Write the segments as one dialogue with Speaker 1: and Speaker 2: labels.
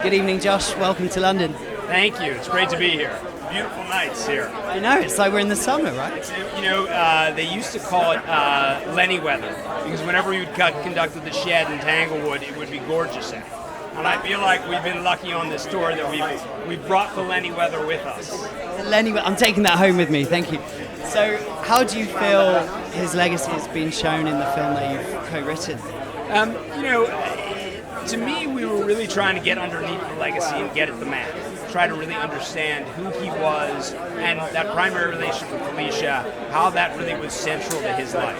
Speaker 1: Good evening, Josh. Welcome to London.
Speaker 2: Thank you. It's great to be here. Beautiful nights here.
Speaker 1: I know, it's like we're in the summer, right?
Speaker 2: They used to call it Lenny weather, because whenever we would conduct at the Shed in Tanglewood, it would be gorgeous out. And I feel like we've been lucky on this tour that we've brought the Lenny weather with us.
Speaker 1: I'm taking that home with me, thank you. So, how do you feel his legacy has been shown in the film that you've co-written?
Speaker 2: To me, we were really trying to get underneath the legacy and get at the man. Try to really understand who he was and that primary relationship with Felicia, how that really was central to his life.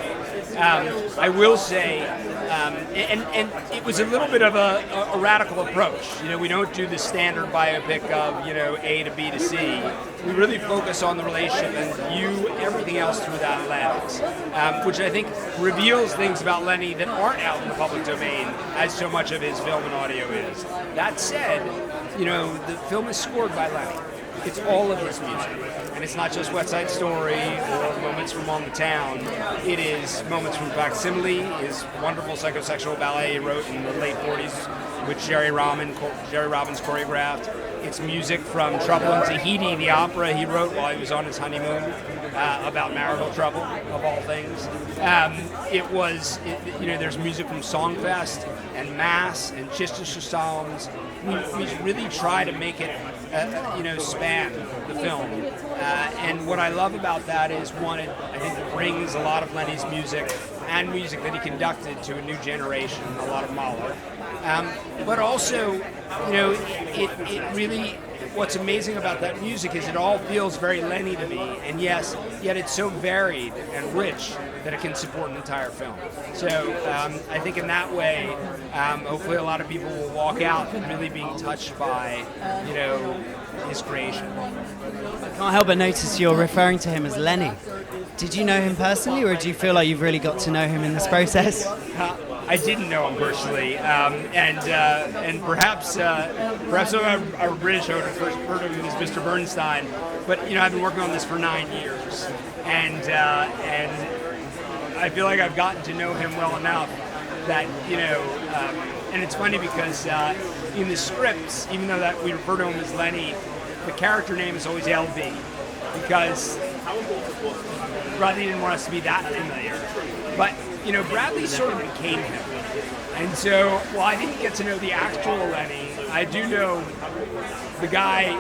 Speaker 2: I will say, and it was a little bit of a radical approach. We don't do the standard biopic of, A to B to C. We really focus on the relationship and view everything else through that lens, which I think reveals things about Lenny that aren't out in the public domain, as so much of his film and audio is. That said, the film is scored by Lenny. It's all of his music. And it's not just West Side Story or Moments from On the Town. It is moments from Facsimile, his wonderful psychosexual ballet he wrote in the late 40s, which Jerry Robbins choreographed. It's music from Trouble in Tahiti, the opera he wrote while he was on his honeymoon, about marital trouble, of all things. There's music from Songfest and Mass and Chichester Psalms. We really try to make it, span the film. And what I love about that is, one, I think it brings a lot of Lenny's music and music that he conducted to a new generation, a lot of Mahler. But also, it really, what's amazing about that music is it all feels very Lenny to me, and yet it's so varied and rich that it can support an entire film. So I think in that way, hopefully a lot of people will walk out really being touched by, his creation.
Speaker 1: I can't help but notice you're referring to him as Lenny. Did you know him personally, or do you feel like you've really got to know him in this process?
Speaker 2: I didn't know him personally, and perhaps some of our British owners first heard of him as Mr. Bernstein, but I've been working on this for 9 years, and I feel like I've gotten to know him well enough that and it's funny because in the scripts, even though that we refer to him as Lenny, the character name is always LB, because Bradley didn't want us to be that familiar, but Bradley sort of became him. And so, while I didn't get to know the actual Lenny, I do know the guy,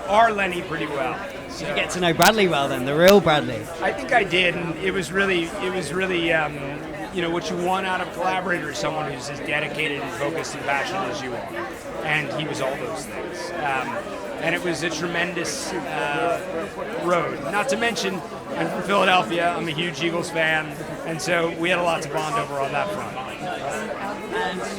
Speaker 2: our Lenny, pretty well.
Speaker 1: So you get to know Bradley well then, the real Bradley?
Speaker 2: I think I did, and it was really, what you want out of a collaborator is someone who's as dedicated and focused and passionate as you are. And he was all those things. And it was a tremendous road. Not to mention, I'm from Philadelphia, I'm a huge Eagles fan, and so we had a lot to bond over on that front.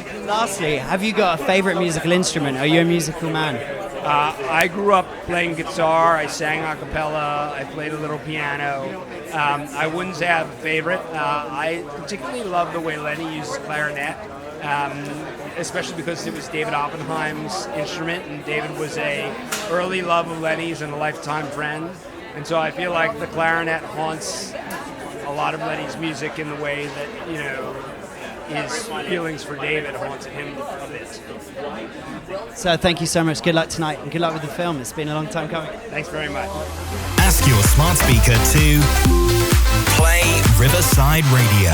Speaker 1: And lastly, have you got a favorite musical instrument? Are you a musical man?
Speaker 2: I grew up playing guitar, I sang a cappella, I played a little piano. I wouldn't say I have a favorite. I particularly love the way Lenny uses clarinet. Especially because it was David Oppenheim's instrument, and David was a early love of Lenny's and a lifetime friend. And so I feel like the clarinet haunts a lot of Lenny's music in the way that, his feelings for David haunted him a bit.
Speaker 1: So thank you so much. Good luck tonight, and good luck with the film. It's been a long time coming.
Speaker 2: Thanks very much.
Speaker 3: Ask your smart speaker to play Riverside Radio.